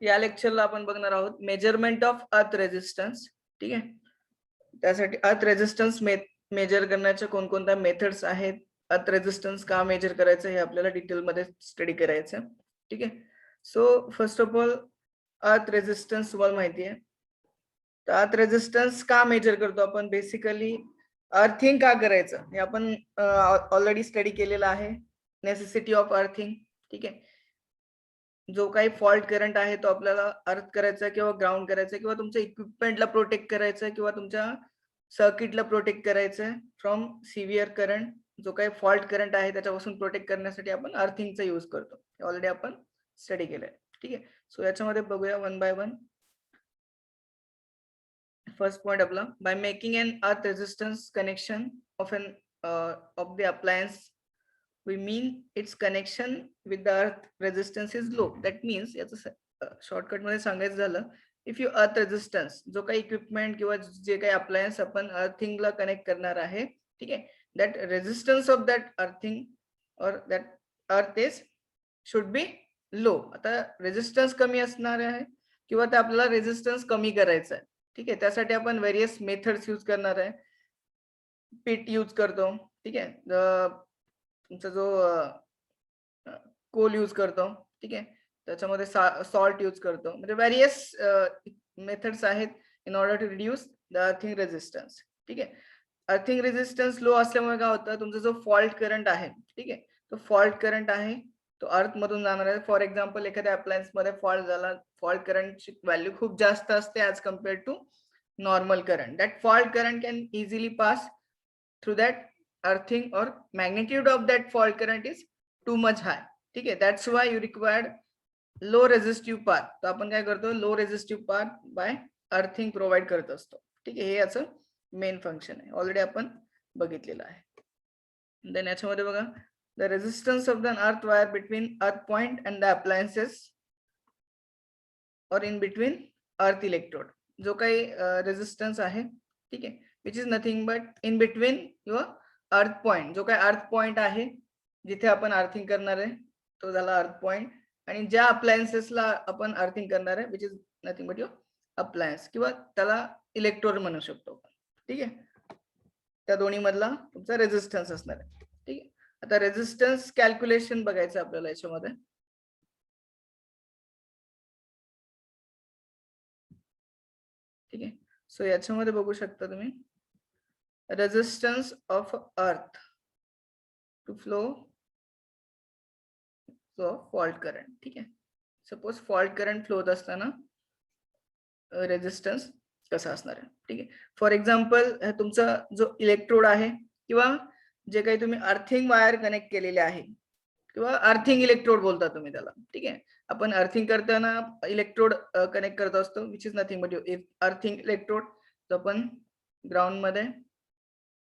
या लेक्चरला आपण बघणार आहोत मेजरमेंट ऑफ अर्थ रेझिस्टन्स. ठीक आहे, त्यासाठी अर्थ रेझिस्टन्स मेजर करण्याच्या कोणकोणत्या मेथड्स आहेत, अर्थ रेझिस्टन्स का मेजर करायचं हे आपल्याला डिटेल मध्ये स्टडी करायचं. ठीक आहे, सो फर्स्ट ऑफ ऑल अर्थ रेझिस्टन्स तुम्हाला माहिती आहे. तर अर्थ रेझिस्टन्स का मेजर करतो आपण, बेसिकली अर्थिंग का करायचं हे आपण ऑलरेडी स्टडी केलेलं आहे, नेसेसिटी ऑफ अर्थिंग. ठीक आहे, जो काही फॉल्ट करंट आहे तो आपल्याला अर्थ करायचा किंवा ग्राउंड करायचा किंवा तुमच्या इक्विपमेंटला प्रोटेक्ट करायचं किंवा तुमच्या सर्किटला प्रोटेक्ट करायचं फ्रॉम सिव्हिअर करंट. जो काही फॉल्ट करंट आहे त्याच्यापासून प्रोटेक्ट करण्यासाठी आपण अर्थिंगचा यूज करतो, ऑलरेडी आपण स्टडी केलंय. ठीक आहे, सो याच्यामध्ये बघूया one by one. First point आपला, by making an earth resistance connection of an of the appliance we mean its connection with the earth resistance is low. That means याचं shortcut मध्ये सांगायचं झालं, इफ यू अर्थ resistance जो काही equipment किंवा जे काही अप्लायन्स आपण अर्थिंगला कनेक्ट करणार आहे, ठीक आहे, that resistance of that earthing और that earth is should be low. आता रेझिस्टन्स कमी असणार आहे किंवा ते आपल्याला रेझिस्टन्स कमी करायचं आहे. ठीक आहे, त्यासाठी आपण व्हेरियस मेथड्स यूज करणार आहे. पीट यूज करतो, ठीक आहे, तुमचा जो कोल यूज करतो, ठीक आहे, त्याच्यामध्ये सॉल्ट यूज करतो, म्हणजे व्हेरियस मेथड्स आहेत in order to reduce the earthing resistance. ठीक आहे, अर्थिंग रेझिस्टन्स लो असल्यामुळे काय होतं, तुमचा जो फॉल्ट करंट आहे, ठीक आहे, तो फॉल्ट करंट आहे तो अर्थ मधून जाणार आहे. फॉर एक्झाम्पल एखाद्या अप्लायन्स मध्ये फॉल्ट झाला, फॉल्ट करंटची व्हॅल्यू खूप जास्त असते as compared to normal current. That fault current can easily pass through that earthing or magnitude of that fault current is too much high. ठीक आहे, that's why you required low resistive path. तर आपण काय करतो, low resistive path by earthing provide करत असतो. ठीक आहे, हे याचं मेन फंक्शन आहे, ऑलरेडी आपण बघितलेलं आहे. देन याच्यामध्ये बघा, the resistance of the earth wire between earth point and the appliances और इन बिटवीन अर्थ इलेक्ट्रोड. जो काही रेझिस्टन्स आहे, ठीक आहे, which is nothing but in between your अर्थ पॉइंट. जो काही अर्थ पॉइंट आहे जिथे आपण अर्थिंग करणार आहे तो झाला अर्थ पॉइंट, आणि ज्या अप्लायन्सेसला आपण अर्थिंग करणार आहे which is nothing but your appliance किंवा त्याला इलेक्ट्रोड म्हणू शकतो. ठीक आहे, त्या दोन्ही मधला तुमचा रेझिस्टन्स असणार आहे. ठीक आहे, आता रेझिस्टन्स कॅल्क्युलेशन बघायचं आपल्याला याच्यामध्ये. ठीक आहे, सो याच्यामध्ये बघू शकता तुम्ही resistance of earth to flow so fault current. ठीक आहे, सपोज फॉल्ट करंट फ्लो होत असताना रेझिस्टन्स कसा असणार आहे. ठीक आहे, फॉर एक्झाम्पल तुमचा जो इलेक्ट्रोड आहे किंवा जे काही तुम्ही अर्थिंग वायर कनेक्ट केलेले आहे किंवा अर्थिंग इलेक्ट्रोड बोलता तुम्ही त्याला. ठीक आहे, आपण अर्थिंग करताना इलेक्ट्रोड कनेक्ट करत असतो which is nothing but earthing electrode जो आपण ग्राउंड मध्ये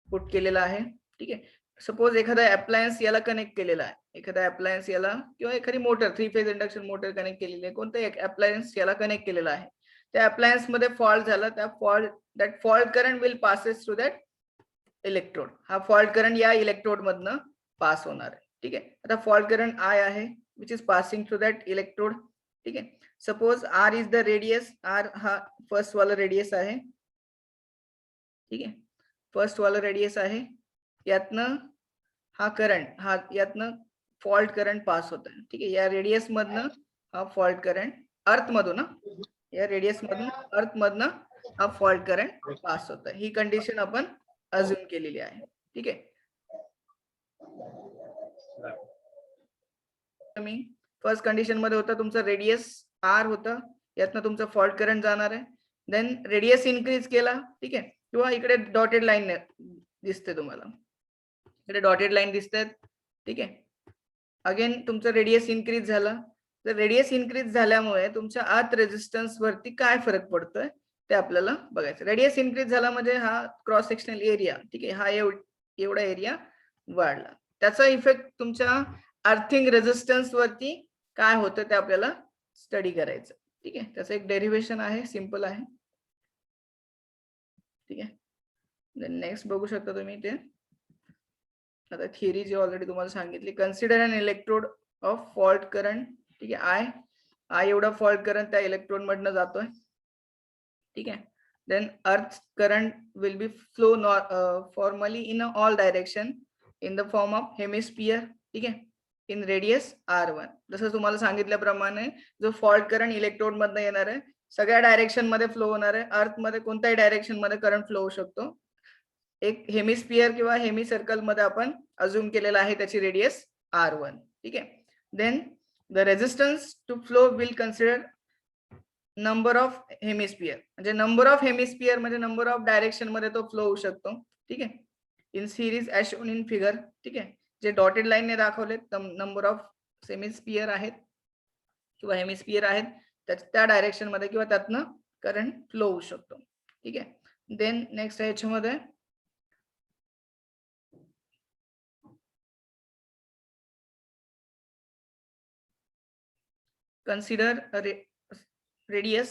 पुट केलेला आहे. ठीक आहे, सपोज एखादा अप्लायन्स याला कनेक्ट केलेला आहे, एखादा अप्लायन्स याला किंवा एखादी motor 3 phase induction motor connect केलेली आहे, कोणतं एक अप्लायन्स याला कनेक्ट केलेला आहे, त्या अप्लायन्स मध्ये फॉल्ट झाला, त्या that fault current will passes through that electrode. हा फॉल्ट करंट या इलेक्ट्रोड मधनं पास होणार आहे. ठीक आहे, आता फॉल्ट करंट आय आहे which is passing through that electrode. ठीक आहे, suppose R is the radius, R हा फर्स्ट वाला रेडियस आहे. ठीक आहे, फर्स्ट वाला रेडियस आहे, यातनं हा करंट, हा यातनं फॉल्ट करंट पास होत आहे. ठीक आहे, या रेडियस मधनं हा फॉल्ट करंट अर्थ मधून, या रेडियस मधून अर्थ मधनं हा फॉल्ट करंट पास होत आहे. ही कंडिशन आपण अज्युम केलेली आहे. ठीक आहे, मी फर्स्ट कंडिशन मध्ये होता तुमचा रेडियस आर होता, यातनं तुमचा फॉल्ट करंट जाणार आहे. देन रेडियस इन्क्रीज केला, ठीक आहे, किंवा इकडे डॉटेड लाईन दिसते तुम्हाला, इकडे डॉटेड लाईन दिसतात. ठीक आहे, अगेन तुमचं रेडियस इन्क्रीज झाला. तर रेडियस इन्क्रीज झाल्यामुळे तुमच्या अर्थ रेझिस्टन्स वरती काय फरक पडतोय ते आपल्याला बघायचं. रेडियस इन्क्रीज झाला म्हणजे हा क्रॉस सेक्शनल एरिया, ठीक आहे, हा एवढा एरिया वाढला, त्याचा इफेक्ट तुमच्या अर्थिंग रेझिस्टन्स वरती काय होतं ते आपल्याला स्टडी करायचं. ठीक आहे, त्याचं एक डेरिव्हेशन आहे, सिंपल आहे. ठीक आहे, नेक्स्ट बघू शकता तुम्ही ते. आता थिअरी जी ऑलरेडी तुम्हाला सांगितली, consider N electrode of fault current, ठीक आहे, आय हा एवढा फॉल्ट करंट त्या इलेक्ट्रोड मधनं जातोय. ठीक आहे. देन अर्थ current will be flow formally in all direction in the form of hemisphere. ठीक आहे, इन रेडियस R1. जसं तुम्हाला सांगितल्याप्रमाणे जो फॉल्ट करंट इलेक्ट्रोड मधनं येणार आहे सगळ्या डायरेक्शन मध्ये फ्लो होणार आहे. अर्थ मध्ये कोणत्याही डायरेक्शन मध्ये करंट फ्लो होऊ शकतो. एक हेमिस्फियर किंवा हेमी सर्कल मध्ये आपण अज्युम केलेला आहे त्याची रेडियस R1. ठीक आहे. Then the resistance to flow will consider number of hemisphere, म्हणजे नंबर ऑफ हेमिस्फियर म्हणजे नंबर ऑफ डायरेक्शन मध्ये तो फ्लो होऊ शकतो. ठीक आहे, in series as shown in figure. ठीक आहे, जे डॉटेड लाईनने दाखवले नंबर ऑफ हेमिस्फियर आहेत किंवा हेमिस्फियर आहेत त्या डायरेक्शन मध्ये किंवा त्यातनं करंट फ्लो होऊ शकतो. ठीक आहे. देन नेक्स्ट आहे याच्यामध्ये consider radius.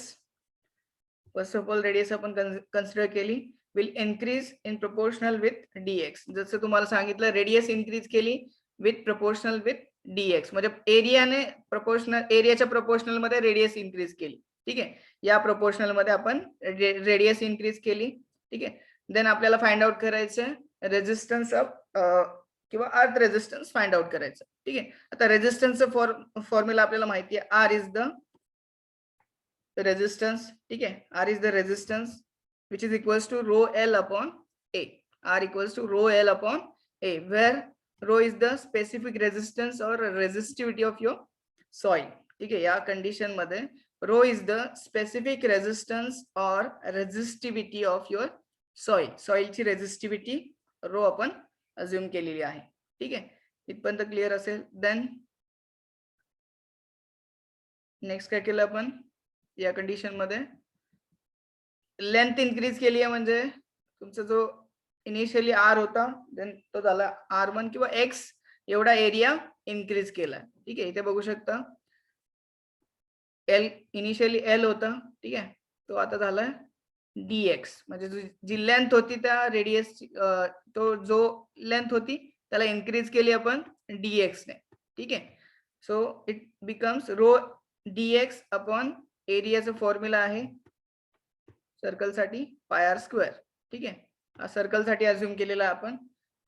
First of all radius आपण कन्सिडर केली, will increase in proportional with dx. जसं तुम्हाला सांगितलं रेडियस इन्क्रीज केली विथ प्रोपोर्शनल विथ dx, म्हणजे एरियाने प्रोपोर्शनल, एरियाच्या प्रोपोर्शनल मध्ये रेडियस इन्क्रीज केली. ठीक आहे, या प्रोपोर्शनल मध्ये आपण रेडियस इन्क्रीज केली. ठीक आहे. देन आपल्याला फाइंड आउट करायचं रेजिस्टन्स ऑफ किंवा अर्थ रेजिस्टन्स फाइंड आउट करायचं. ठीक आहे. आता रेजिस्टन्सचं फॉर्म्युला आपल्याला माहिती आहे, आर इज द रेजिस्टन्स. ठीक आहे, R is the resistance which is equals to rho L upon A. R equals to rho L upon A, where rho is the specific resistance or resistivity of your soil. ठीक आहे, या condition मध्ये rho is the specific resistance or resistivity of your soil. Soil ची resistivity rho आपण assume केलेली आहे. ठीक आहे, इथपर्यंत क्लिअर असेल. देन नेक्स्ट काय केलं आपण या कंडिशन मध्ये, लेंथ इन्क्रीज केली आहे, म्हणजे तुमचा जो इनिशियली आर होता देन तो झाला R1 किंवा एक्स एवढा एरिया इन्क्रीज केला. ठीक आहे, इथे बघू शकता एल इनिशियली एल होता. ठीक आहे, तो आता झाला dx, म्हणजे जी लेंथ होती त्या रेडियस, तो जो लेंथ होती त्याला इन्क्रीज केली आपण dx ने. ठीक आहे, so it becomes rho dx upon एरियाचा फॉर्म्युला आहे सर्कल साठी पाय आर स्क्वेअर. ठीक आहे, हा सर्कल साठी अज्युम केलेला आपण.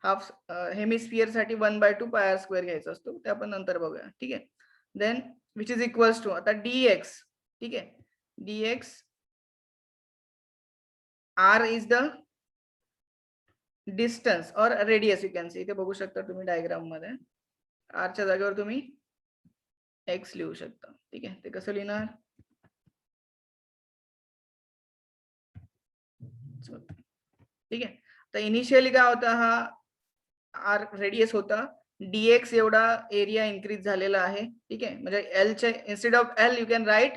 हाफ हेमिस्फियर साठी 1/2 पाय आर स्क्वेअर घ्यायचा असतो, ते आपण नंतर बघूया. ठीक आहे. Then which is equals to आता dx. ठीक आहे, dx r is the distance or radius. You can see, इथे बघू शकता तुम्ही डायग्राम मध्ये r च्या जागेवर तुम्ही x लिहू शकता. ठीक आहे, ते कसं लिहिणार, ठीक आहे. तर इनिशियली काय होता, हा आर रेडियस होता, dx एवढा एरिया इन्क्रीज झालेला आहे. ठीक आहे, म्हणजे एल च्या instead of L U can right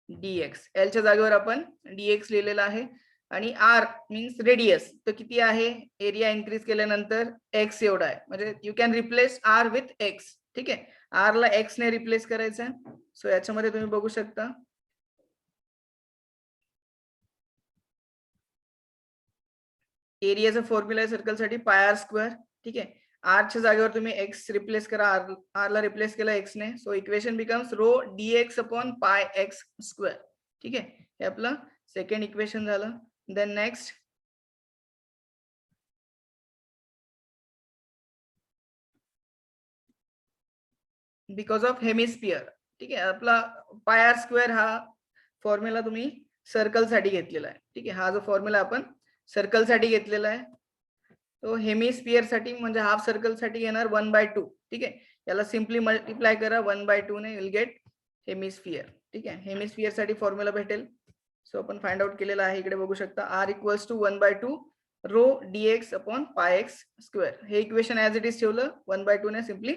dx. L च्या जागेवर आपण dx लिहिलेला आहे. आणि आर मीन्स रेडियस, तर किती आहे एरिया इन्क्रीज केल्यानंतर x एवढा आहे, म्हणजे you can replace R with x. ठीक आहे, आर ला x ने रिप्लेस करायचं आहे. सो याच्यामध्ये तुम्ही बघू शकता एरियाचा फॉर्म्युला आहे सर्कल साठी पाय आर स्क्वेअर. ठीक आहे, आर च्या जागेवर तुम्ही एक्स रिप्लेस करा, आर ला रिप्लेस केला एक्स ने. So equation becomes rho dx upon pi X square. ठीक आहे, हे आपलं सेकंड इक्वेशन झालं. Then next because of hemisphere. ठीक आहे, आपला पाय आर स्क्वेअर हा फॉर्म्युला तुम्ही सर्कल साठी घेतलेला आहे. ठीक आहे, हा जो फॉर्म्युला आपण सर्कल साठी घेतलेला आहे तो हेमिस्फियर साठी म्हणजे हाफ सर्कल साठी येणार 1/2. ठीक आहे, याला सिम्पली मल्टिप्लाय करा 1/2 ने, विल गेट हेमिस्फियर. ठीक आहे, हेमिस्फियर साठी फॉर्म्युला भेटेल. सो आपण फाइंड आउट केलेला आहे, इकडे बघू शकता R equals to 1/2 rho dx upon pi X square. हे इक्वेशन ऍज इट इज ठेवलं, 1/2 ने सिम्पली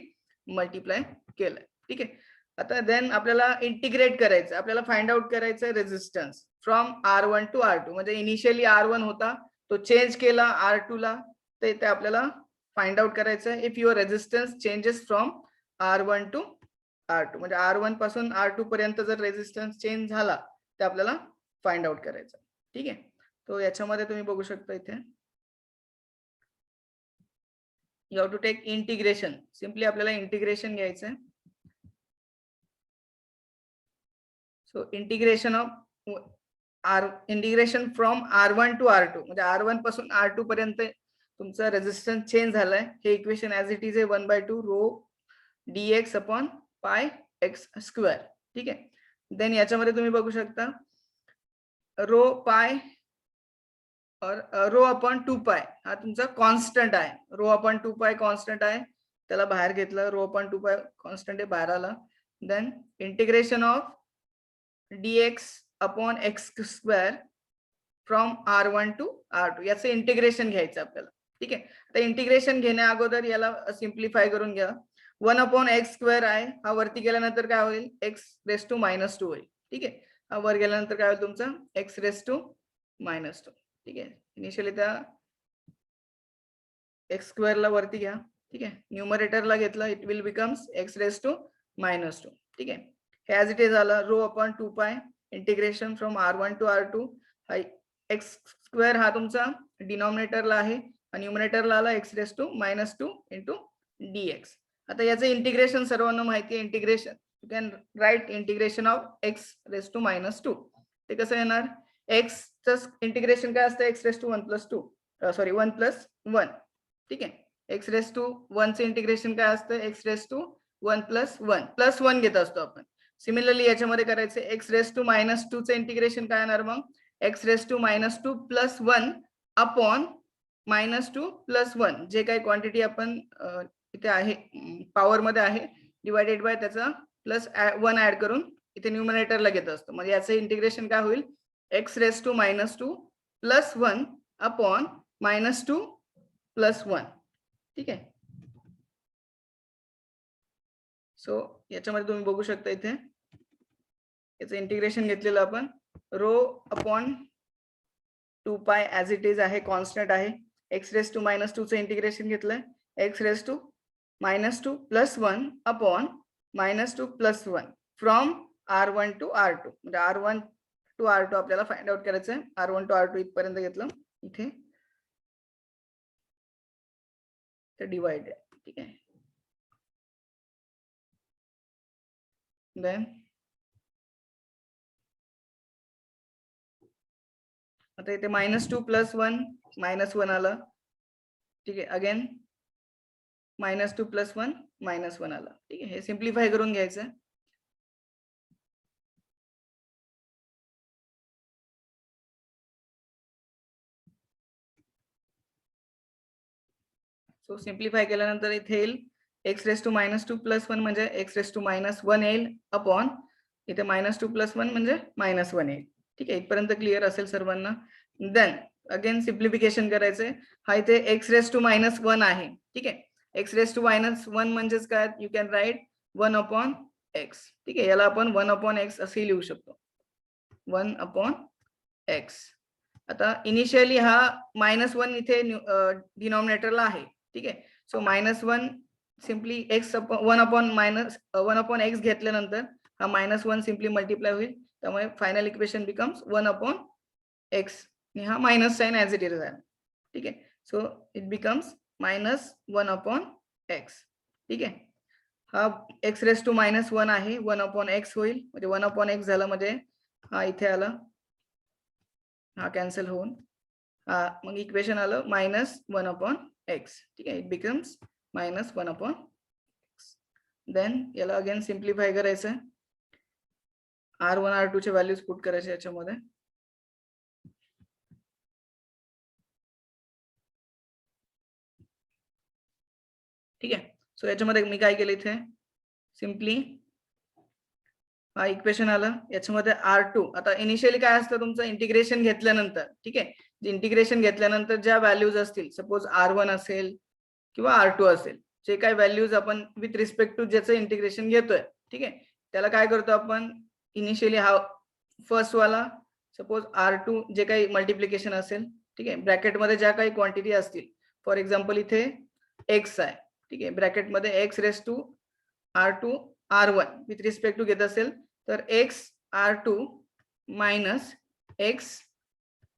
मल्टिप्लाय केलं. ठीक आहे, आता देन आपल्याला इंटिग्रेट करायचं, आपल्याला फाइंड आउट करायचं resistance from R1 to R2. म्हणजे इनिशियली R1 होता, तो चेंज केला R2 ला, तर इथे आपल्याला फाइंड आउट करायचं if your resistance changes from R1 to R2, म्हणजे R1 पासून R2 पर्यंत जर रेजिस्टन्स चेंज झाला ते आपल्याला फाइंड आउट करायचं. ठीक आहे, तो याच्यामध्ये तुम्ही बघू शकता इथे you have to take integration. Simply आपल्याला इंटिग्रेशन घ्यायचं. So integration from R1 to R2 म्हणजे R1 पासून R2 पर्यंत तुमचा रेझिस्टन्स चेंज झालाय. हे इक्वेशन ऍज इट इज आहे 1/2 rho dx upon pi X square. ठीक आहे. देन याच्यामध्ये तुम्ही बघू शकता रो पाय और रो अपॉन 2 पाय हा तुमचा कॉन्स्टंट आहे. रो अपॉन 2 पाय कॉन्स्टंट आहे, त्याला बाहेर घेतलं. रो अपॉन 2 पाय कॉन्स्टंट आहे, बाहेर आला. Then integration of dx upon X square from R1 to R2 याचं इंटिग्रेशन घ्यायचं आपल्याला. ठीक आहे. तर इंटिग्रेशन घेण्या अगोदर याला सिम्प्लिफाय करून घ्या. 1 अपॉन एक्स स्क्वेअर आहे, हा वरती गेल्यानंतर काय होईल एक्स रेस टू -2 होईल. ठीक आहे. हा वर गेल्यानंतर काय होईल तुमचा एक्स रेस टू -2. ठीक आहे. इनिशियली त्या एक्स स्क्वेअरला वरती घ्या. ठीक आहे. न्यूमरेटरला घेतला, it will becomes X raise to -2. ठीक आहे. हे ऍज इट इज आला rho upon 2 pi integration from R1 to R2. हा एक्स स्क्वेअर हा तुमचा डिनॉमिनेटरला आहे, न्यूमरेटरला आला X raise to -2 into dx. आता याचं इंटिग्रेशन सर्वांना माहिती आहे. Integration you can write integration of X raise to -2. ते कसं येणार एक्सचं इंटिग्रेशन काय असतं एक्स रेस टू 1+2 सॉरी 1+1. ठीक आहे. एक्स रेस टू 1 चं इंटिग्रेशन काय असतं एक्स रेस टू 1+1 +1 घेत असतो आपण. सिमिलरली याच्यामध्ये करायचं एक्स रेस टू -2 चं इंटिग्रेशन काय येणार मग एक्स रेस टू -2 + 1 अपॉन -2 + 1 जे काही क्वांटिटी आपण इथे आहे पॉवर मध्ये आहे डिवायडेड बाय त्याचा +1 ऍड करून इथे न्यूमरेटरला घेत असतो. म्हणजे याचं इंटिग्रेशन काय होईल एक्स रेस टू -2 + 1 अपॉन -2 + 1. ठीक आहे. सो याच्यामध्ये तुम्ही बघू शकता इथे याचं इंटिग्रेशन घेतलेलं आपण row upon 2 pi as it is आहे, कॉन्स्टंट आहे. एक्स रेस टू -2 चं इंटिग्रेशन घेतलंय X raise to -2 + 1 upon -2 + 1 from R1 to R2. म्हणजे R1 टू R2 आपल्याला फाइंड आउट करायचं आहे. R1 टू R2 इथपर्यंत घेतलं, इथे डिवाइड आहे. ठीक आहे. देन आता इथे -2 + 1 -1 आलं. ठीक आहे. अगेन -2 + 1 -1 आलं. ठीक आहे. हे सिम्प्लिफाय करून घ्यायचं. सो सिम्प्लिफाय केल्यानंतर इथे येईल एक्स रेस टू -2 + 1 म्हणजे एक्स रेस टू -1 येईल अपॉन इथे -2 + 1 म्हणजे -1 येईल. ठीक आहे. इथपर्यंत क्लिअर असेल सर्वांना. देन अगेन सिम्प्लिफिकेशन करायचंय. हा इथे एक्स रेस टू -1 आहे. ठीक आहे. एक्स रेस टू -1 म्हणजेच काय you can right 1 upon X. ठीक आहे. याला आपण 1 अपॉन एक्स असे लिहू शकतो. 1 अपॉन एक्स. आता इनिशियली हा -1 इथे डिनॉमिनेटरला आहे. ठीक आहे. So -1 simply X 1 upon X घेतल्यानंतर हा -1 सिम्पली मल्टिप्लाय होईल. त्यामुळे final equation becomes 1 upon X. हा minus sign as it is आहे. ठीक आहे. So it becomes -1 upon X. ठीक आहे. हा एक्स रेस टू -1 आहे, 1 अपॉन एक्स होईल. म्हणजे 1 अपॉन एक्स झाला म्हणजे हा इथे आला, हा कॅन्सल होऊन मग इक्वेशन आलं -1 अपॉन एक्स. ठीक आहे. It becomes -1 upon X. Then याला अगेन सिम्प्लिफाय करायचं. R1 R2 चे व्हॅल्यूज पुट करायचे याच्यामध्ये. ठीक आहे. सो याच्यामध्ये मी काय केलं इथे सिम्पली हा इक्वेशन आलं. याच्यामध्ये R2 आता इनिशियली काय असतं तुमचं इंटिग्रेशन घेतल्यानंतर. ठीक आहे. इंटिग्रेशन घेतल्यानंतर ज्या व्हॅल्यूज असतील सपोज R1 असेल किंवा R2 असेल, जे काही व्हॅल्यूज आपण विथ रिस्पेक्ट टू ज्याचं इंटिग्रेशन घेतोय. ठीक आहे. त्याला काय करतो आपण इनिशियली हा फर्स्ट वाला सपोज R2 जे काही मल्टिप्लिकेशन असेल. ठीक आहे. ब्रॅकेटमध्ये ज्या काही क्वांटिटी असतील फॉर एक्झाम्पल इथे एक्स आहे. ठीक आहे. ब्रॅकेटमध्ये X raise to R2 R1 with respect to घेत असेल तर x R2 minus x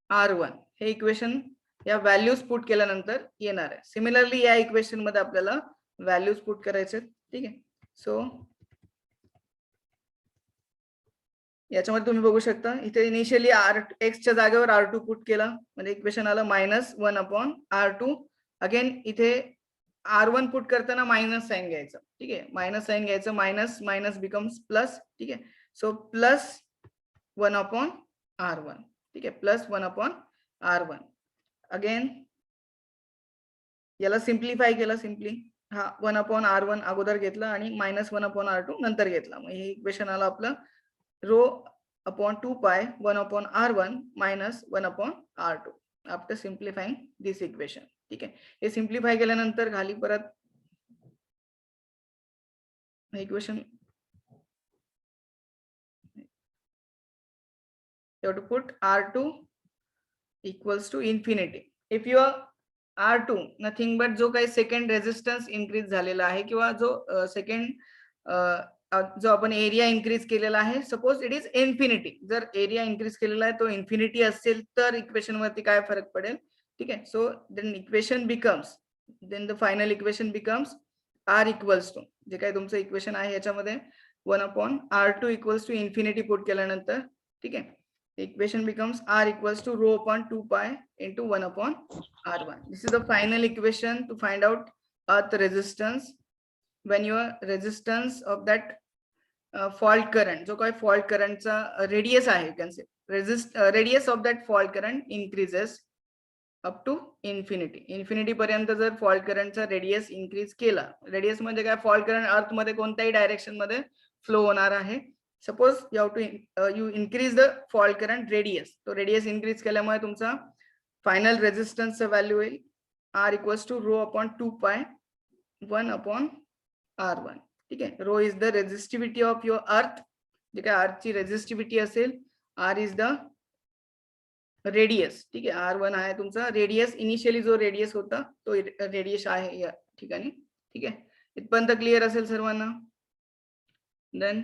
R1 हे इक्वेशन या व्हॅल्यूज पुट केल्यानंतर येणार आहे. सिमिलरली या इक्वेशन मध्ये आपल्याला व्हॅल्यूज पुट करायचे. ठीक आहे. सो याच्यामध्ये तुम्ही बघू शकता इथे इनिशियली एक्सच्या जागेवर R2 पुट केला म्हणजे इक्वेशन आलं -1/R2. अगेन इथे R1 पुट करताना मायनस साइन घ्यायचं, ठीक आहे, मायनस साइन घ्यायचं, मायनस मायनस बिकम्स प्लस, ठीक आहे. सो +1/R1, ठीक आहे, +1/R1. अगेन याला सिम्प्लिफाय केलं, सिम्पली हा 1/R1 अगोदर घेतला आणि -1/R2 नंतर घेतला. मग हे इक्वेशन आलं आपलं rho upon 2π 1/R1 -1/R2 after simplifying this equation, ठीक आहे. हे सिम्प्लिफाय केल्यानंतर खाली परत equation you have to put R2 equals to infinity. If your R2 nothing but जो काही सेकंड रेजिस्टन्स इन्क्रीज झालेला आहे किंवा जो सेकंड जो आपण एरिया इन्क्रीज केलेला आहे, सपोज इट इज इन्फिनिटी. जर एरिया इन्क्रीज केलेला आहे तो इन्फिनिटी असेल तर इक्वेशन वरती काय फरक पडेल, ठीक आहे. So then equation becomes, then the final equation becomes R equals to, जे काही तुमचं इक्वेशन आहे याच्यामध्ये 1/R2 equals to infinity put केल्यानंतर, ठीक आहे, equation becomes R equals to rho upon 2π into 1/R1. This is the final equation to find out earth resistance when your resistance of that fault current, जो काही fault current चा radius आहे, you can say radius of that fault current increases up to infinity. Infinity पर्यंत जर fault current चा radius increase केला, radius म्हणजे काय, fault current earth मध्ये कोणत्याही डायरेक्शन मध्ये फ्लो होणार आहे. Suppose you have to you increase the fault current radius, तो रेडियस इन्क्रीज केल्यामुळे तुमचा फायनल रेजिस्टन्सचा व्हॅल्यू येईल R equals to rho upon 2π 1/R1, ठीक आहे. Rho is the resistivity of your earth, जे काय अर्थची रेजिस्टिव्हिटी असेल. R इज द रेडियस, ठीक आहे. R1 आहे तुमचा रेडियस, इनिशियली जो रेडियस होता तो रेडियस आहे या ठिकाणी, ठीक आहे. इथपर्यंत क्लिअर असेल सर्वांना. देन